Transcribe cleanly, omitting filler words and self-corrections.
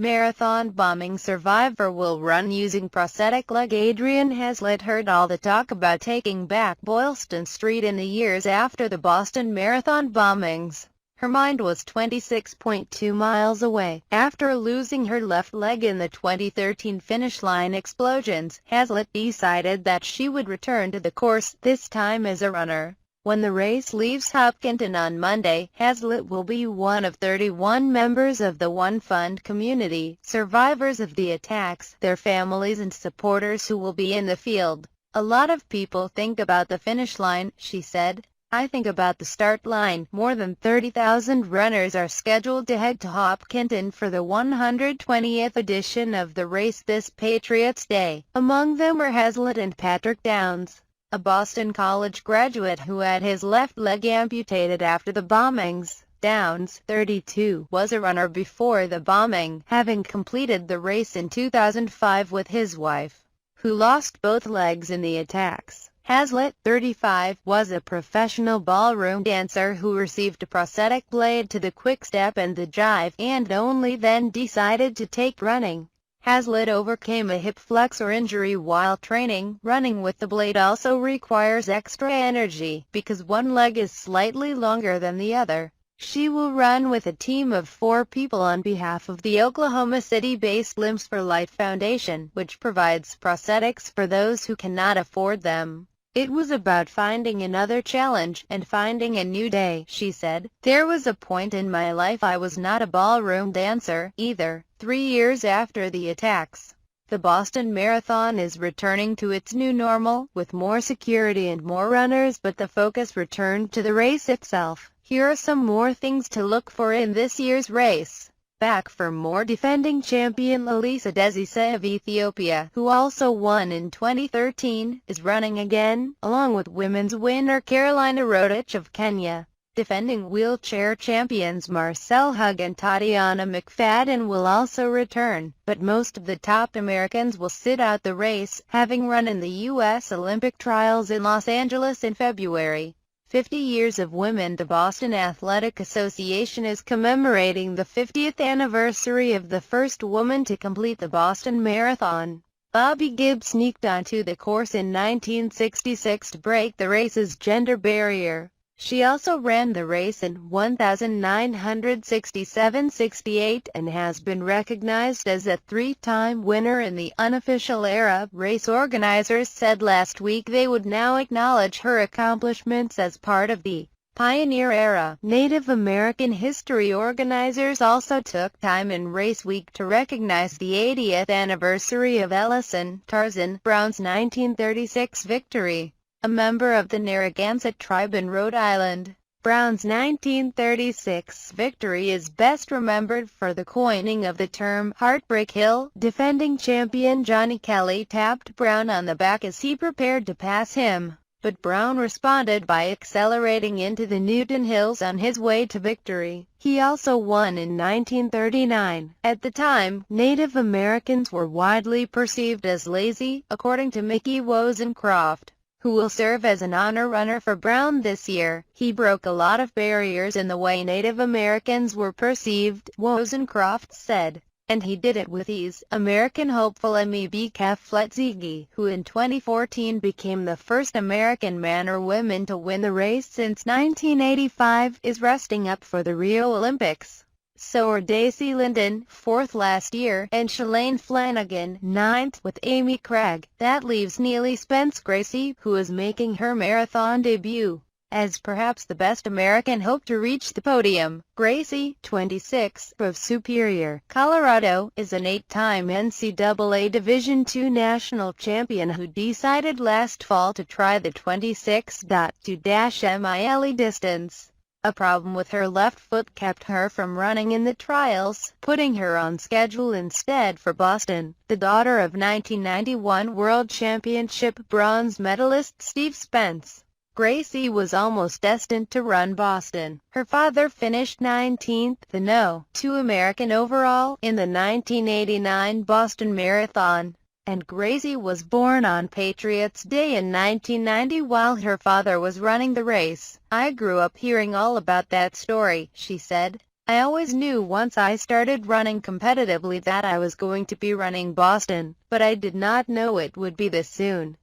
Marathon bombing survivor will run using prosthetic leg. Adrianne Haslet heard all the talk about taking back Boylston Street in the years after the Boston Marathon bombings. Her mind was 26.2 miles away. After losing her left leg in the 2013 finish line explosions, Haslet decided that she would return to the course, this time as a runner. When the race leaves Hopkinton on Monday, Haslet will be one of 31 members of the One Fund community, survivors of the attacks, their families and supporters who will be in the field. "A lot of people think about the finish line," she said. "I think about the start line." More than 30,000 runners are scheduled to head to Hopkinton for the 120th edition of the race this Patriots Day. Among them are Haslet and Patrick Downes, a Boston College graduate who had his left leg amputated after the bombings. Downes, 32, was a runner before the bombing, having completed the race in 2005 with his wife, who lost both legs in the attacks. Haslet, 35, was a professional ballroom dancer who received a prosthetic blade to the quick step and the jive, and only then decided to take running. Haslet overcame a hip flexor injury while training. Running with the blade also requires extra energy, because one leg is slightly longer than the other. She will run with a team of 4 people on behalf of the Oklahoma City-based Limbs for Life Foundation, which provides prosthetics for those who cannot afford them. "It was about finding another challenge, and finding a new day," she said. "There was a point in my life I was not a ballroom dancer, either." 3 years after the attacks, the Boston Marathon is returning to its new normal, with more security and more runners, but the focus returned to the race itself. Here are some more things to look for in this year's race. Back for more, defending champion Lalisa Desise of Ethiopia, who also won in 2013, is running again, along with women's winner Carolina Rotich of Kenya. Defending wheelchair champions Marcel Hug and Tatiana McFadden will also return, but most of the top Americans will sit out the race, having run in the U.S. Olympic trials in Los Angeles in February. 50 years of women. The Boston Athletic Association is commemorating the 50th anniversary of the first woman to complete the Boston Marathon. Bobby Gibbs sneaked onto the course in 1966 to break the race's gender barrier. She also ran the race in 1967-68 and has been recognized as a 3-time winner in the unofficial era. Race organizers said last week they would now acknowledge her accomplishments as part of the pioneer era. Native American history organizers also took time in Race Week to recognize the 80th anniversary of Ellison Tarzan Brown's 1936 victory. A member of the Narragansett tribe in Rhode Island, Brown's 1936 victory is best remembered for the coining of the term Heartbreak Hill. Defending champion Johnny Kelly tapped Brown on the back as he prepared to pass him, but Brown responded by accelerating into the Newton Hills on his way to victory. He also won in 1939. At the time, Native Americans were widely perceived as lazy, according to Mickey Wozencroft, who will serve as an honor runner for Brown this year. "He broke a lot of barriers in the way Native Americans were perceived," Wozencroft said, "and he did it with ease." American hopeful Emmy Fletzigi, who in 2014 became the first American man or woman to win the race since 1985, is resting up for the Rio Olympics. So are Daisy Linden, 4th last year, and Shalane Flanagan, 9th, with Amy Craig. That leaves Neely Spence Gracie, who is making her marathon debut, as perhaps the best American hope to reach the podium. Gracie, 26, of Superior, Colorado, is an 8-time NCAA Division II national champion who decided last fall to try the 26.2-mile distance. A problem with her left foot kept her from running in the trials, putting her on schedule instead for Boston. The daughter of 1991 World Championship bronze medalist Steve Spence, Gracie was almost destined to run Boston. Her father finished 19th, the No. 2 American overall, in the 1989 Boston Marathon, and Gracie was born on Patriots Day in 1990 while her father was running the race. "I grew up hearing all about that story," she said. I always knew once I started running competitively that I was going to be running Boston, but I did not know it would be this soon.